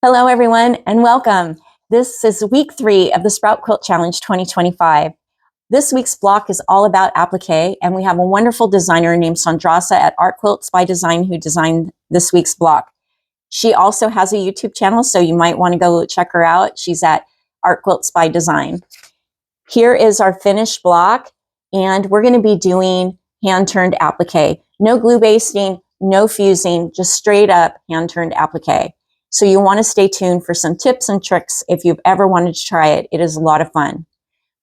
Hello, everyone, and welcome. This is week 3 of the Sprout Quilt Challenge 2025. This week's block is all about applique, and we have a wonderful designer named Sandrasa at Art Quilts by Design who designed this week's block. She also has a YouTube channel, so you might want to go check her out. She's at Art Quilts by Design. Here is our finished block, and we're going to be doing hand turned applique. No glue basting, no fusing, just straight up hand turned applique. So you want to stay tuned for some tips and tricks if you've ever wanted to try it. It is a lot of fun.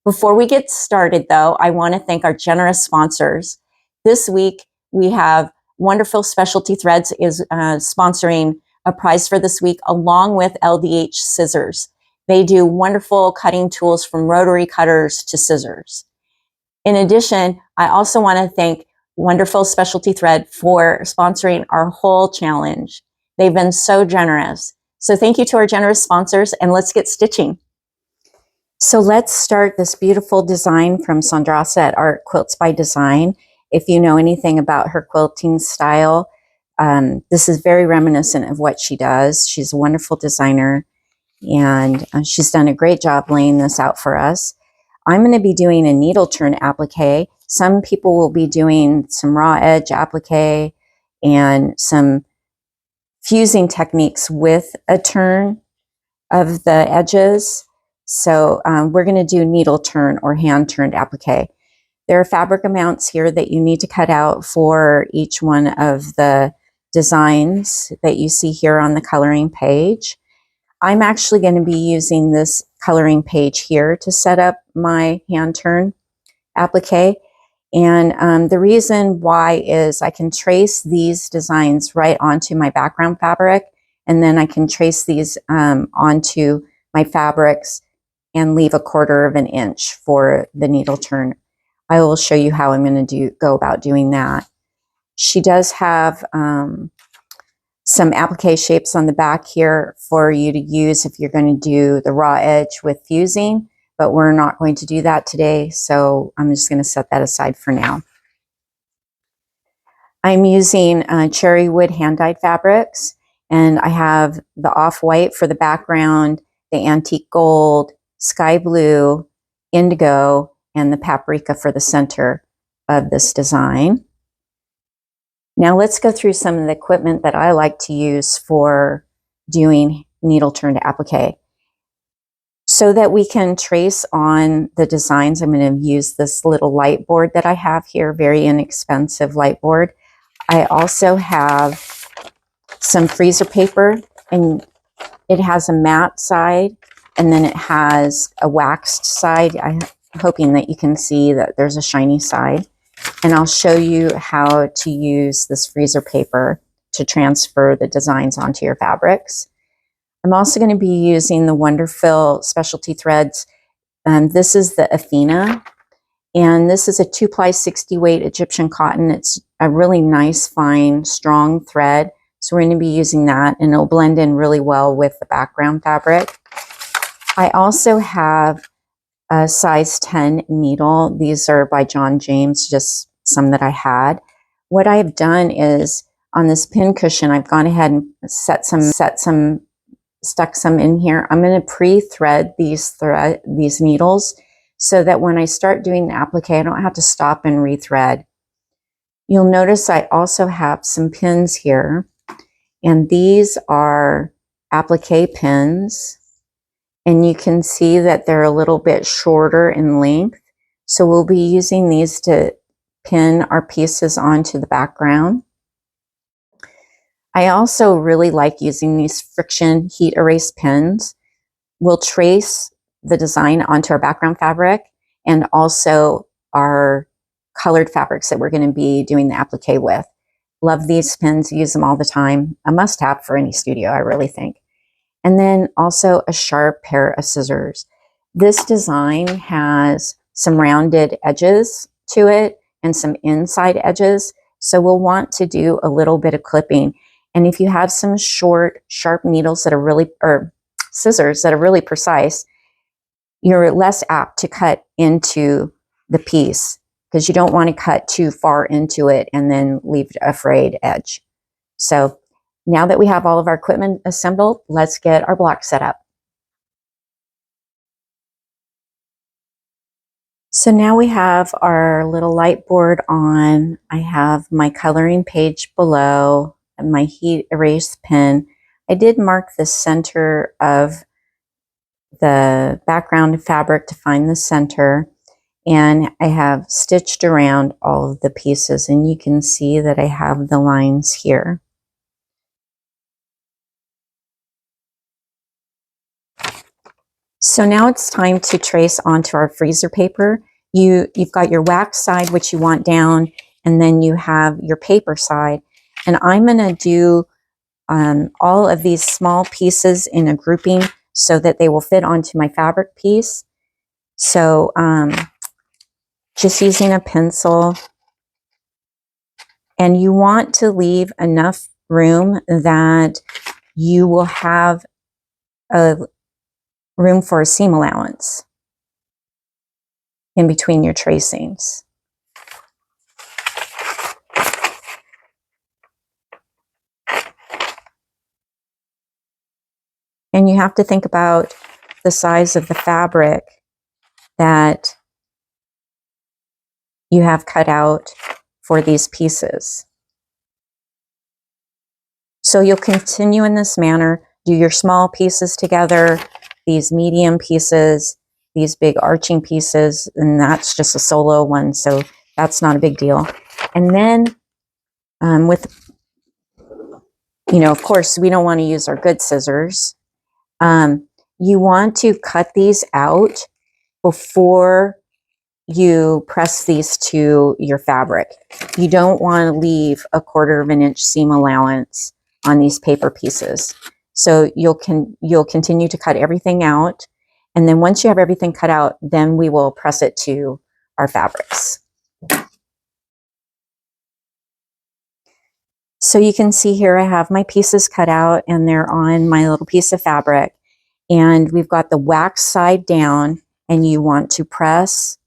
Before we get started, though, I want to thank our generous sponsors. This week, we have Wonderful Specialty Threads is sponsoring a prize for this week, along with LDH Scissors. They do wonderful cutting tools from rotary cutters to scissors. In addition, I also want to thank Wonderful Specialty Thread for sponsoring our whole challenge. They've been so generous. So thank you to our generous sponsors, and let's get stitching. So let's start this beautiful design from Sandrasa at Art Quilts by Design. If you know anything about her quilting style, this is very reminiscent of what she does. She's a wonderful designer, and she's done a great job laying this out for us. I'm going to be doing a needle turn applique. Some people will be doing some raw edge applique and some fusing techniques with a turn of the edges. So we're going to do needle turn or hand turned applique. There are fabric amounts here that you need to cut out for each one of the designs that you see here on the coloring page. I'm actually going to be using this coloring page here to set up my hand turn applique. And the reason why is I can trace these designs right onto my background fabric, and then I can trace these onto my fabrics and leave 1/4 of an inch for the needle turn. I will show you how I'm going to go about doing that. She does have some applique shapes on the back here for you to use if you're going to do the raw edge with fusing. But we're not going to do that today, so I'm just going to set that aside for now. I'm using cherry wood hand-dyed fabrics, and I have the off-white for the background, the antique gold, sky blue, indigo, and the paprika for the center of this design. Now let's go through some of the equipment that I like to use for doing needle turned applique. So that we can trace on the designs, I'm going to use this little light board that I have here, very inexpensive light board. I also have some freezer paper, and it has a matte side, and then it has a waxed side. I'm hoping that you can see that there's a shiny side. And I'll show you how to use this freezer paper to transfer the designs onto your fabrics. I'm also going to be using the Wonderful Specialty Threads. This is the Athena, and this is a 2-ply 60 weight Egyptian cotton. It's a really nice, fine, strong thread. So we're going to be using that, and it'll blend in really well with the background fabric. I also have a size 10 needle. These are by John James, just some that I had. What I've done is on this pin cushion, I've gone ahead and stuck some in here. I'm going to pre-thread these needles so that when I start doing the applique, I don't have to stop and rethread. You'll notice I also have some pins here, and these are applique pins, and you can see that they're a little bit shorter in length. So we'll be using these to pin our pieces onto the background. I also really like using these friction heat erase pins. We'll trace the design onto our background fabric and also our colored fabrics that we're going to be doing the applique with. Love these pins, use them all the time. A must-have for any studio, I really think. And then also a sharp pair of scissors. This design has some rounded edges to it and some inside edges, so we'll want to do a little bit of clipping. And if you have some short, sharp needles that are really, or scissors that are really precise, you're less apt to cut into the piece because you don't want to cut too far into it and then leave a frayed edge. So Now that we have all of our equipment assembled, let's get our block set up. So now we have our little light board on. I have my coloring page below and my heat erase pen. I did mark the center of the background fabric to find the center, and I have stitched around all of the pieces, and you can see that I have the lines here. So now it's time to trace onto our freezer paper. You've got your wax side, which you want down, and then you have your paper side. And I'm going to do all of these small pieces in a grouping so that they will fit onto my fabric piece. So just using a pencil, and you want to leave enough room that you will have a room for a seam allowance in between your tracings. And you have to think about the size of the fabric that you have cut out for these pieces. So you'll continue in this manner, do your small pieces together, these medium pieces, these big arching pieces, and that's just a solo one, so that's not a big deal. And then of course, we don't want to use our good scissors. You want to cut these out before you press these to your fabric. You don't want to leave a 1/4 of an inch seam allowance on these paper pieces. So you'll continue to cut everything out, and then once you have everything cut out, then we will press it to our fabrics. So you can see here I have my pieces cut out, and they're on my little piece of fabric, and we've got the wax side down, and you want to press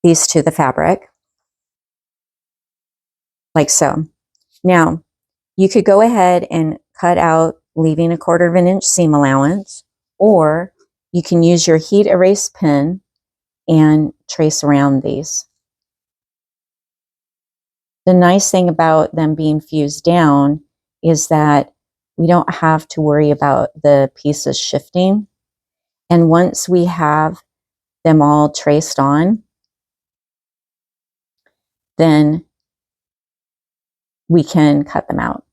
these to the fabric like so. Now you could go ahead and cut out, leaving a 1/4 of an inch seam allowance, or you can use your heat erase pen and trace around these. The nice thing about them being fused down is that we don't have to worry about the pieces shifting. And once we have them all traced on, then we can cut them out.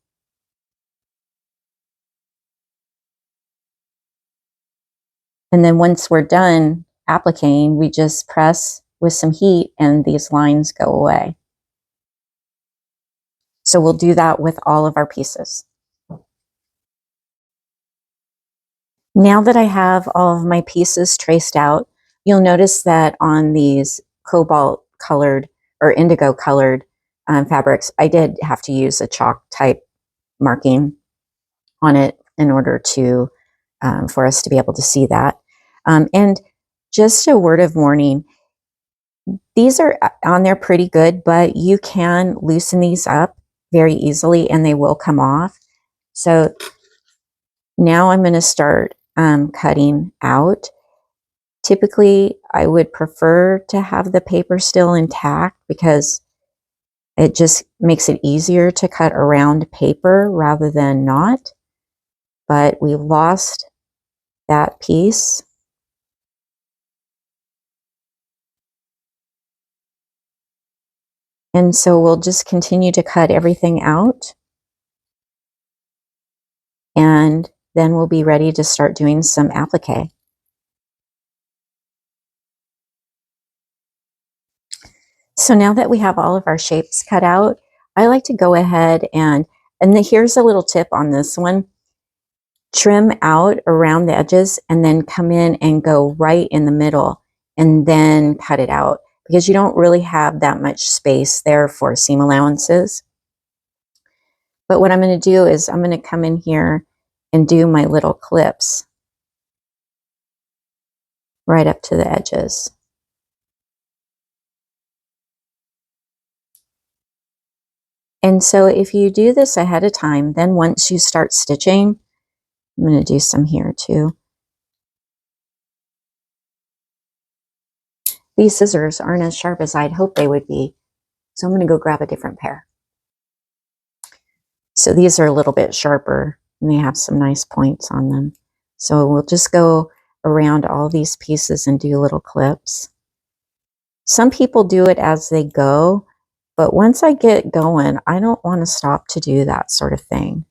And then once we're done appliquing, we just press with some heat and these lines go away. So we'll do that with all of our pieces. Now that I have all of my pieces traced out, you'll notice that on these cobalt colored or indigo colored fabrics, I did have to use a chalk type marking on it in order to for us to be able to see that. And just a word of warning, these are on there pretty good, but you can loosen these up very easily and they will come off. So now I'm going to start cutting out. Typically, I would prefer to have the paper still intact because it just makes it easier to cut around paper rather than not. But we lost that piece. And so we'll just continue to cut everything out. And then we'll be ready to start doing some applique. So now that we have all of our shapes cut out, I like to go ahead and here's a little tip on this one. Trim out around the edges and then come in and go right in the middle and then cut it out because you don't really have that much space there for seam allowances. But what I'm going to do is I'm going to come in here and do my little clips right up to the edges. And so if you do this ahead of time, then once you start stitching, I'm going to do some here too. These scissors aren't as sharp as I'd hoped they would be, so I'm going to go grab a different pair. So these are a little bit sharper and they have some nice points on them. So we'll just go around all these pieces and do little clips. Some people do it as they go, but once I get going, I don't want to stop to do that sort of thing.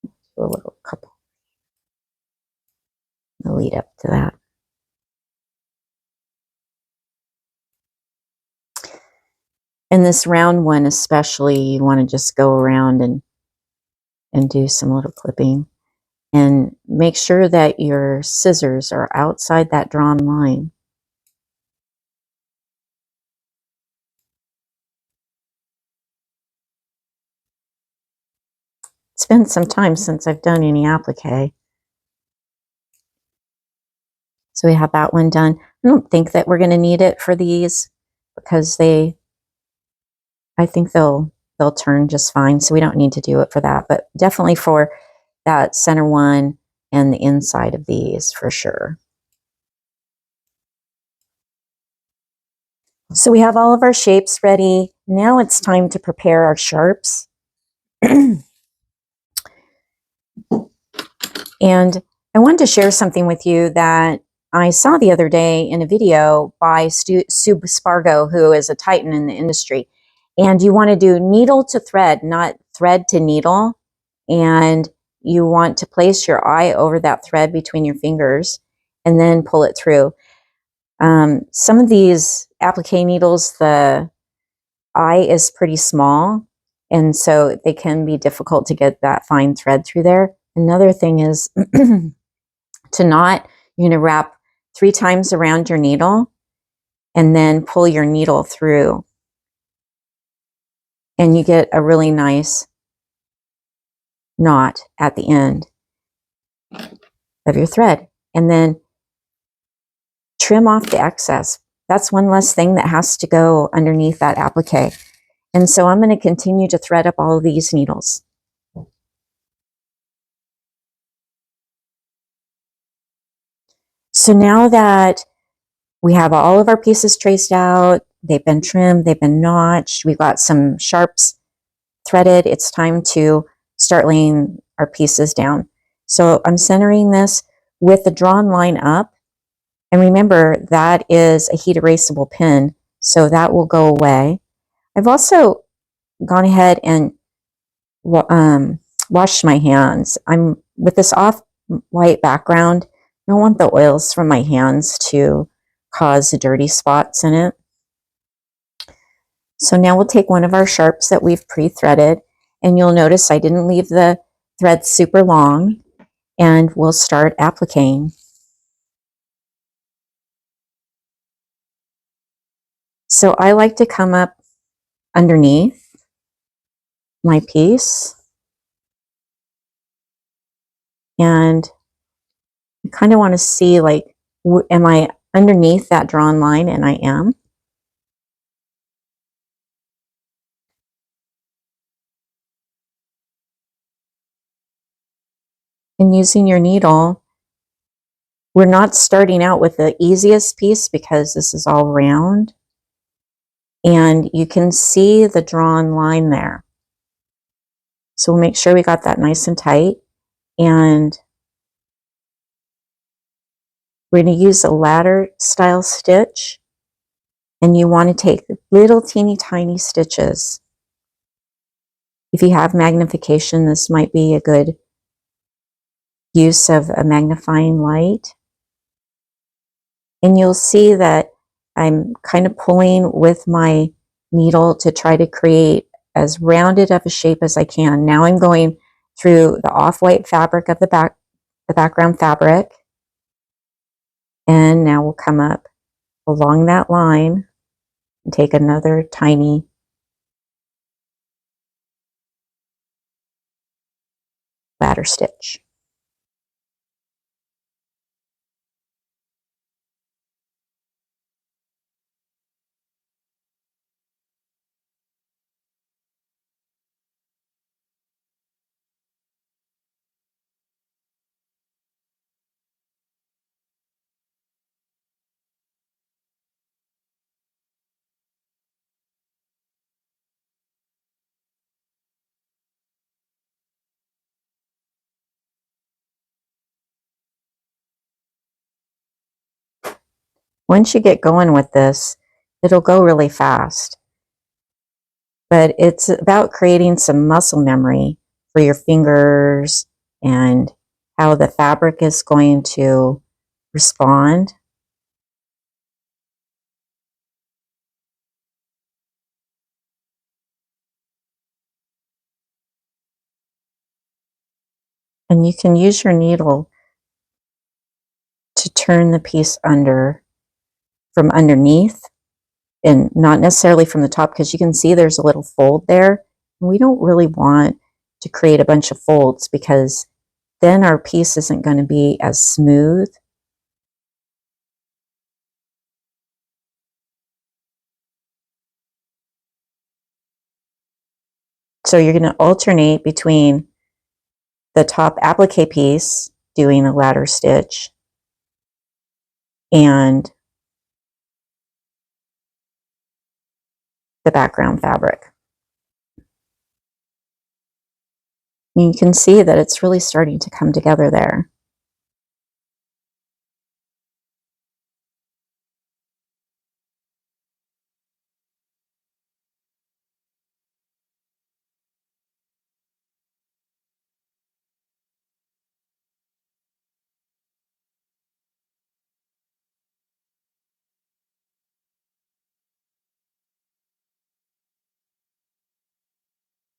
Do a little couple. The lead up to that. And this round one especially, you want to just go around and do some little clipping. And make sure that your scissors are outside that drawn line. It's been some time since I've done any applique. So we have that one done. I don't think that we're going to need it for these because I think they'll turn just fine. So we don't need to do it for that, but definitely for that center one and the inside of these for sure. So we have all of our shapes ready. Now it's time to prepare our sharps. And I wanted to share something with you that I saw the other day in a video by Sue Spargo, who is a titan in the industry. And you want to do needle to thread, not thread to needle. And you want to place your eye over that thread between your fingers and then pull it through. Some of these applique needles, the eye is pretty small, and so they can be difficult to get that fine thread through there. Another thing is to not, you're going to wrap 3 times around your needle and then pull your needle through. And you get a really nice knot at the end of your thread. And then trim off the excess. That's one less thing that has to go underneath that applique. And so I'm going to continue to thread up all of these needles. So now that we have all of our pieces traced out, they've been trimmed, they've been notched, we've got some sharps threaded, it's time to start laying our pieces down. So I'm centering this with the drawn line up. And remember, that is a heat erasable pin, so that will go away. I've also gone ahead and washed my hands. I'm with this off-white background. I don't want the oils from my hands to cause dirty spots in it. So now we'll take one of our sharps that we've pre-threaded, and you'll notice I didn't leave the thread super long, and we'll start appliquing. So I like to come up underneath my piece, and you kind of want to see, like, am I underneath that drawn line? And I am. And using your needle, we're not starting out with the easiest piece because this is all round, and you can see the drawn line there. So we'll make sure we got that nice and tight, and we're going to use a ladder style stitch, and you want to take little teeny tiny stitches. If you have magnification, this might be a good use of a magnifying light. And you'll see that I'm kind of pulling with my needle to try to create as rounded of a shape as I can. Now I'm going through the off-white fabric of the background fabric. And now we'll come up along that line and take another tiny ladder stitch. Once you get going with this, it'll go really fast. But it's about creating some muscle memory for your fingers and how the fabric is going to respond. And you can use your needle to turn the piece from underneath and not necessarily from the top, because you can see there's a little fold there. We don't really want to create a bunch of folds, because then our piece isn't going to be as smooth. So you're going to alternate between the top applique piece, doing a ladder stitch, and the background fabric. And you can see that it's really starting to come together there.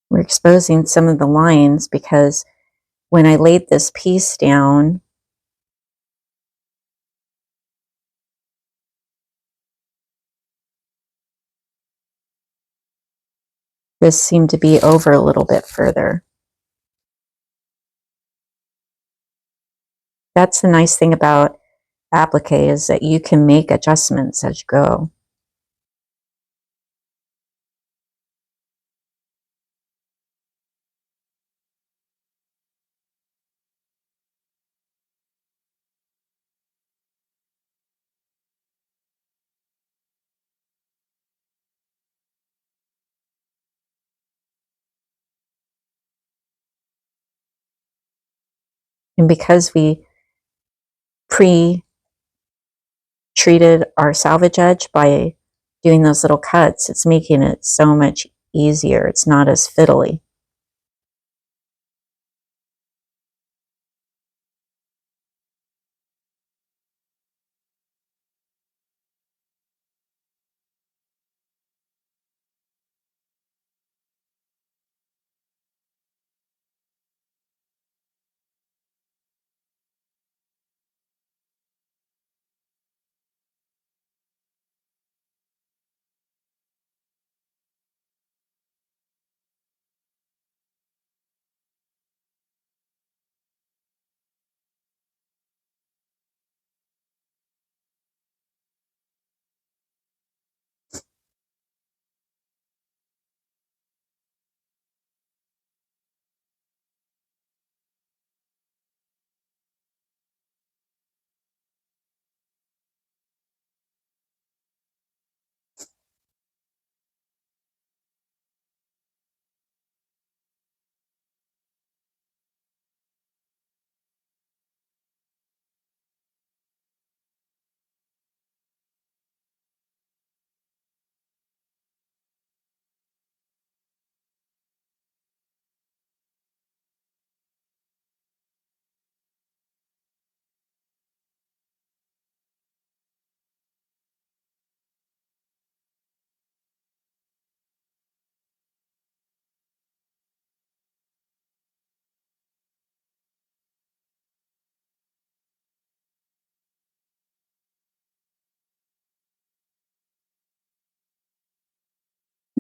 We're exposing some of the lines because when I laid this piece down, this seemed to be over a little bit further. That's the nice thing about applique, is that you can make adjustments as you go. And because we pre-treated our salvage edge by doing those little cuts, it's making it so much easier. It's not as fiddly.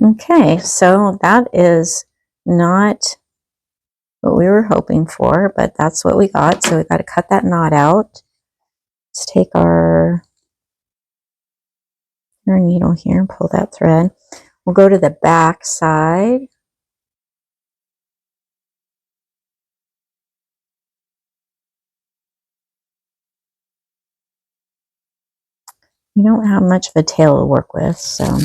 Okay, so that is not what we were hoping for, but that's what we got. So we got to cut that knot out. Let's take our needle here and pull that thread. We'll go to the back side. We don't have much of a tail to work with, so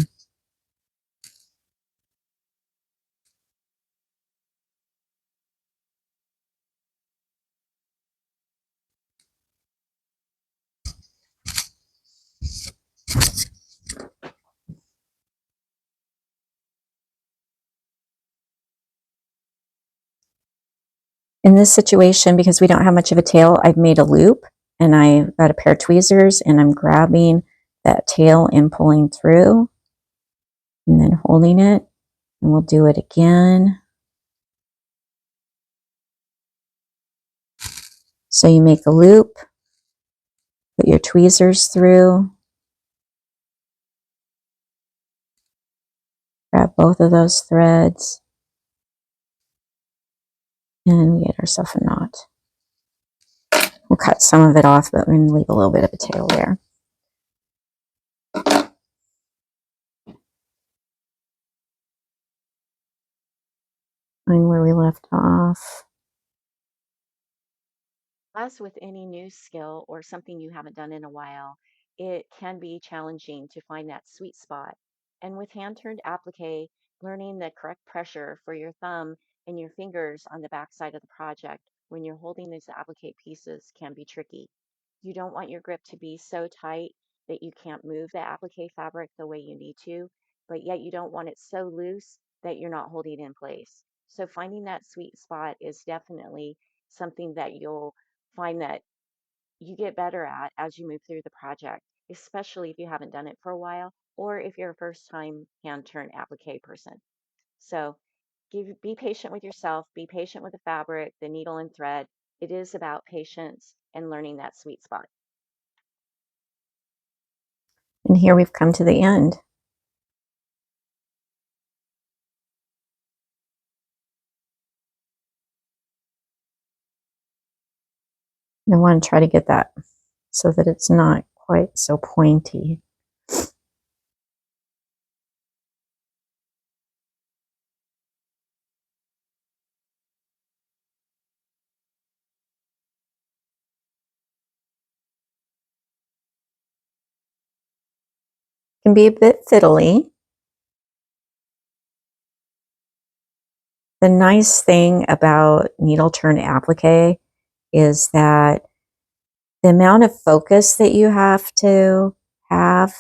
In this situation, because we don't have much of a tail, I've made a loop and I've got a pair of tweezers and I'm grabbing that tail and pulling through and then holding it, and we'll do it again. So you make a loop, put your tweezers through, grab both of those threads, and we get ourselves a knot. We'll cut some of it off, but we're going to leave a little bit of a tail there. Find where we left off. As with any new skill or something you haven't done in a while, it can be challenging to find that sweet spot. And with hand turned applique, learning the correct pressure for your thumb and your fingers on the back side of the project when you're holding these applique pieces can be tricky. You don't want your grip to be so tight that you can't move the applique fabric the way you need to, but yet you don't want it so loose that you're not holding it in place. So finding that sweet spot is definitely something that you'll find that you get better at as you move through the project, especially if you haven't done it for a while or if you're a first time hand turn applique person. So be patient with yourself, be patient with the fabric, the needle and thread. It is about patience and learning that sweet spot. And here we've come to the end. I want to try to get that so that it's not quite so pointy. Can be a bit fiddly. The nice thing about needle turn applique is that the amount of focus that you have to have,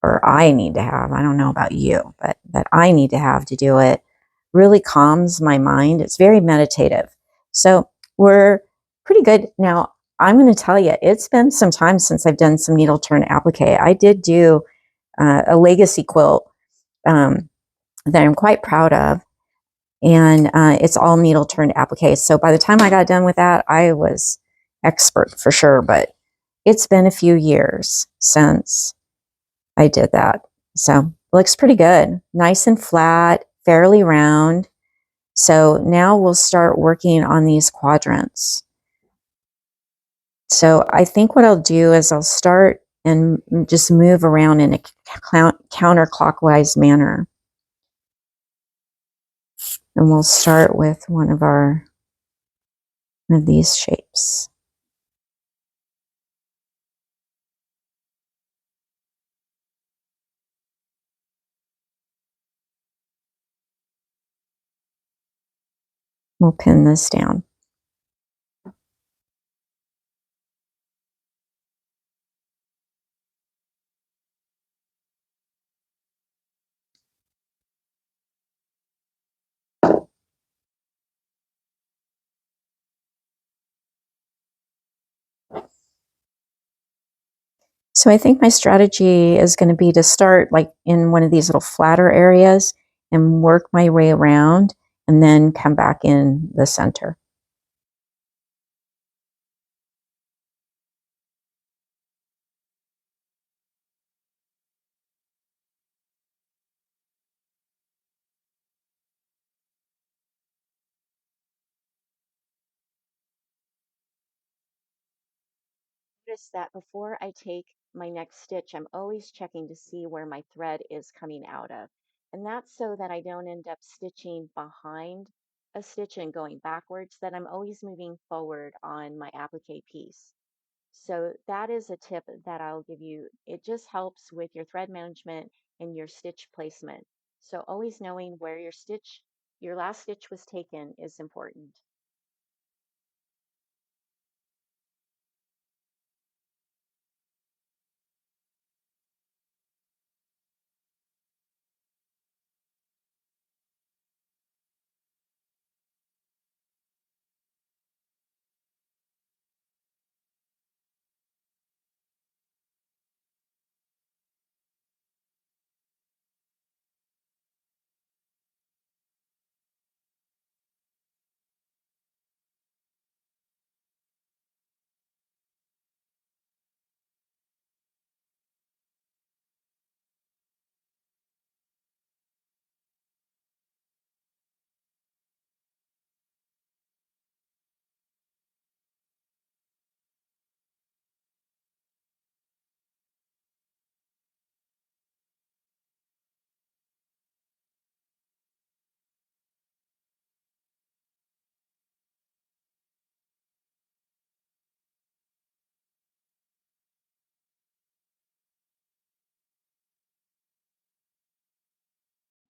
or I need to have, I don't know about you, but that I need to have to do it really calms my mind. It's very meditative. So we're pretty good. Now, I'm going to tell you, it's been some time since I've done some needle turn applique. I did do a legacy quilt that I'm quite proud of. And it's all needle turned applique. So by the time I got done with that, I was expert for sure. But it's been a few years since I did that. So it looks pretty good. Nice and flat, fairly round. So now we'll start working on these quadrants. So I think what I'll do is I'll start and just move around in a counterclockwise manner. And we'll start with one of these shapes. We'll pin this down. So I think my strategy is going to be to start like in one of these little flatter areas and work my way around and then come back in the center. Notice that before I take my next stitch, I'm always checking to see where my thread is coming out of. And that's so that I don't end up stitching behind a stitch and going backwards, that I'm always moving forward on my applique piece. So that is a tip that I'll give you. It just helps with your thread management and your stitch placement. So always knowing where your last stitch was taken is important.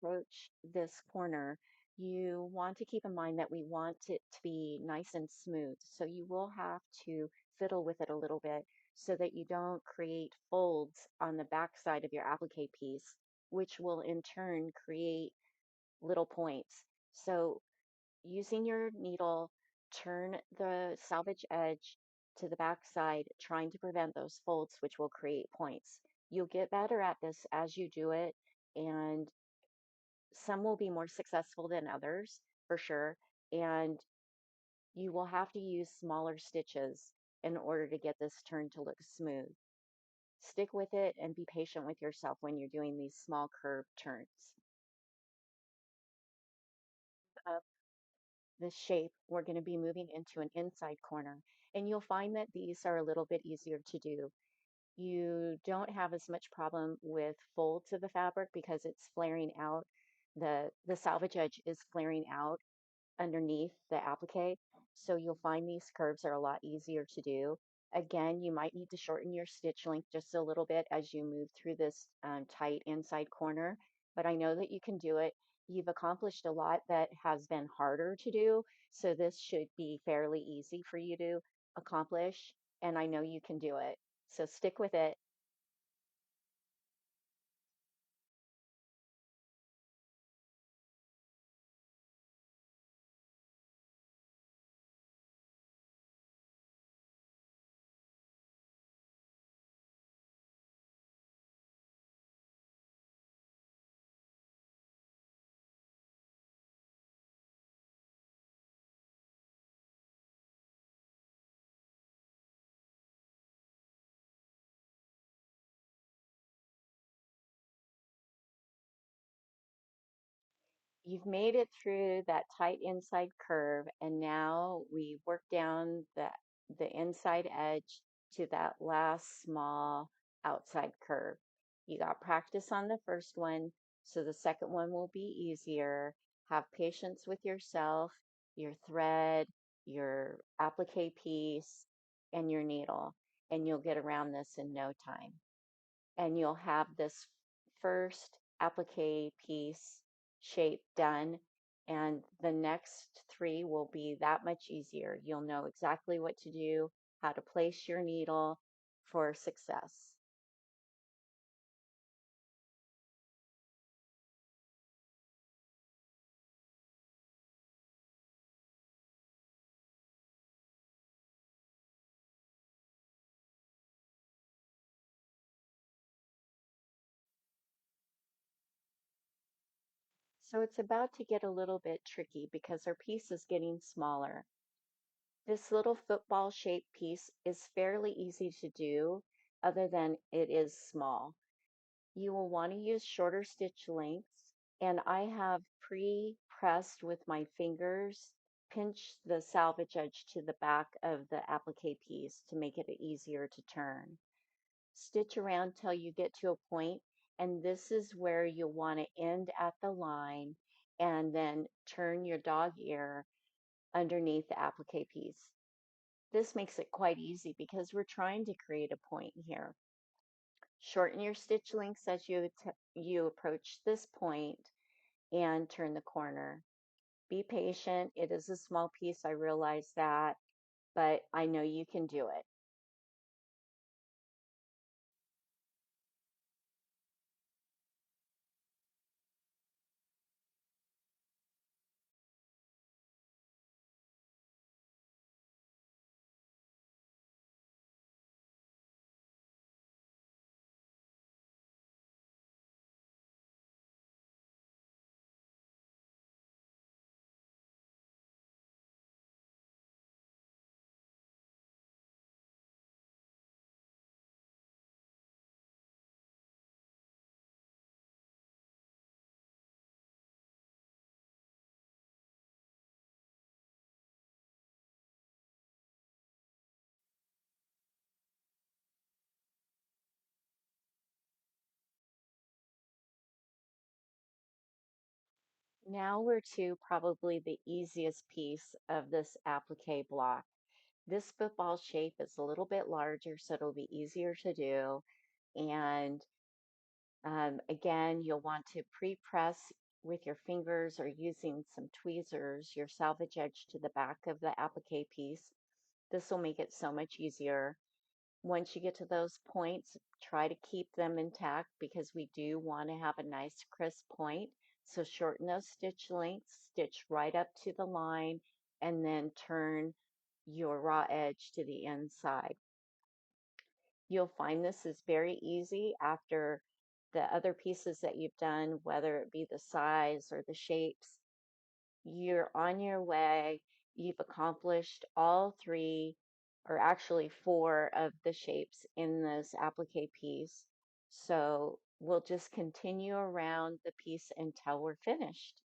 approach this corner, you want to keep in mind that we want it to be nice and smooth. So you will have to fiddle with it a little bit so that you don't create folds on the back side of your applique piece, which will in turn create little points. So using your needle, turn the salvage edge to the back side, trying to prevent those folds, which will create points. You'll get better at this as you do it, and some will be more successful than others for sure. And you will have to use smaller stitches in order to get this turn to look smooth. Stick with it and be patient with yourself when you're doing these small curved turns. Up the shape, we're going to be moving into an inside corner, and you'll find that these are a little bit easier to do. You don't have as much problem with folds of the fabric because it's flaring out. The salvage edge is flaring out underneath the applique. So you'll find these curves are a lot easier to do. Again, you might need to shorten your stitch length just a little bit as you move through this tight inside corner, but I know that you can do it. You've accomplished a lot that has been harder to do, so this should be fairly easy for you to accomplish, and I know you can do it. So stick with it. You've made it through that tight inside curve, and now we work down the inside edge to that last small outside curve. You got practice on the first one, so the second one will be easier. Have patience with yourself, your thread, your applique piece, and your needle, and you'll get around this in no time, and you'll have this first applique piece shape done, and the next three will be that much easier. You'll know exactly what to do, how to place your needle for success. So it's about to get a little bit tricky because our piece is getting smaller. This little football shaped piece is fairly easy to do, other than it is small. You will want to use shorter stitch lengths, and I have pre-pressed with my fingers, pinch the salvage edge to the back of the applique piece to make it easier to turn. Stitch around till you get to a point, and this is where you'll want to end at the line and then turn your dog ear underneath the applique piece. This makes it quite easy because we're trying to create a point here. Shorten your stitch lengths as you approach this point and turn the corner. Be patient. It is a small piece, I realize that, but I know you can do it. Now we're to probably the easiest piece of this applique block. This football shape is a little bit larger, so it'll be easier to do. And again, you'll want to pre-press with your fingers or using some tweezers your salvage edge to the back of the applique piece. This will make it so much easier. Once you get to those points, try to keep them intact because we do want to have a nice crisp point. So shorten those stitch lengths, stitch right up to the line, and then turn your raw edge to the inside. You'll find this is very easy after the other pieces that you've done, whether it be the size or the shapes. You're on your way. You've accomplished all three, or actually four of the shapes in this applique piece. So we'll just continue around the piece until we're finished.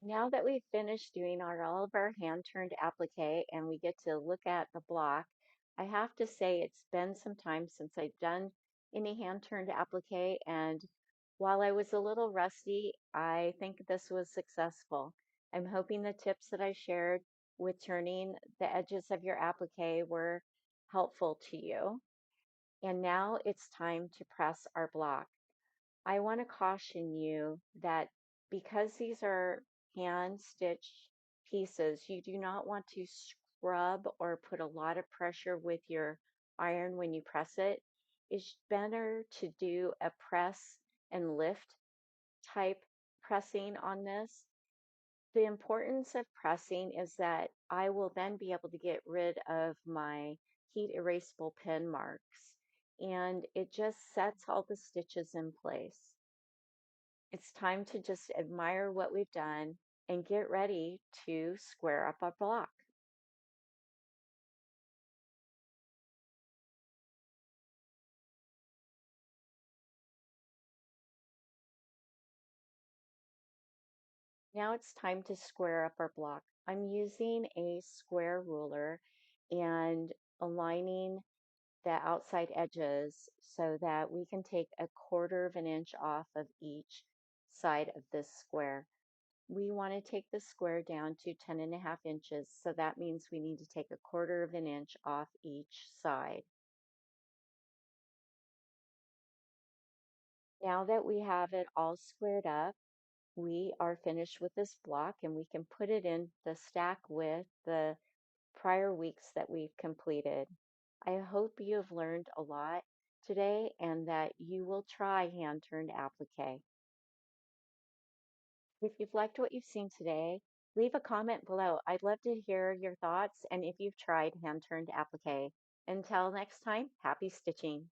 Now that we've finished doing all of our hand-turned applique and we get to look at the block, I have to say it's been some time since I've done any hand-turned applique, and while I was a little rusty, I think this was successful. I'm hoping the tips that I shared with turning the edges of your applique were helpful to you. And now it's time to press our block. I want to caution you that because these are hand stitched pieces, you do not want to scrub or put a lot of pressure with your iron when you press it. It's better to do a press and lift type pressing on this. The importance of pressing is that I will then be able to get rid of my heat erasable pen marks, and it just sets all the stitches in place. It's time to just admire what we've done and get ready to square up our block. Now it's time to square up our block. I'm using a square ruler and aligning the outside edges so that we can take 1/4 of an inch off of each side of this square. We want to take the square down to 10.5 inches, so that means we need to take 1/4 of an inch off each side. Now that we have it all squared up, we are finished with this block and we can put it in the stack with the prior weeks that we've completed. I hope you have learned a lot today and that you will try hand turned applique. If you've liked what you've seen today, leave a comment below. I'd love to hear your thoughts and if you've tried hand turned applique. Until next time, happy stitching.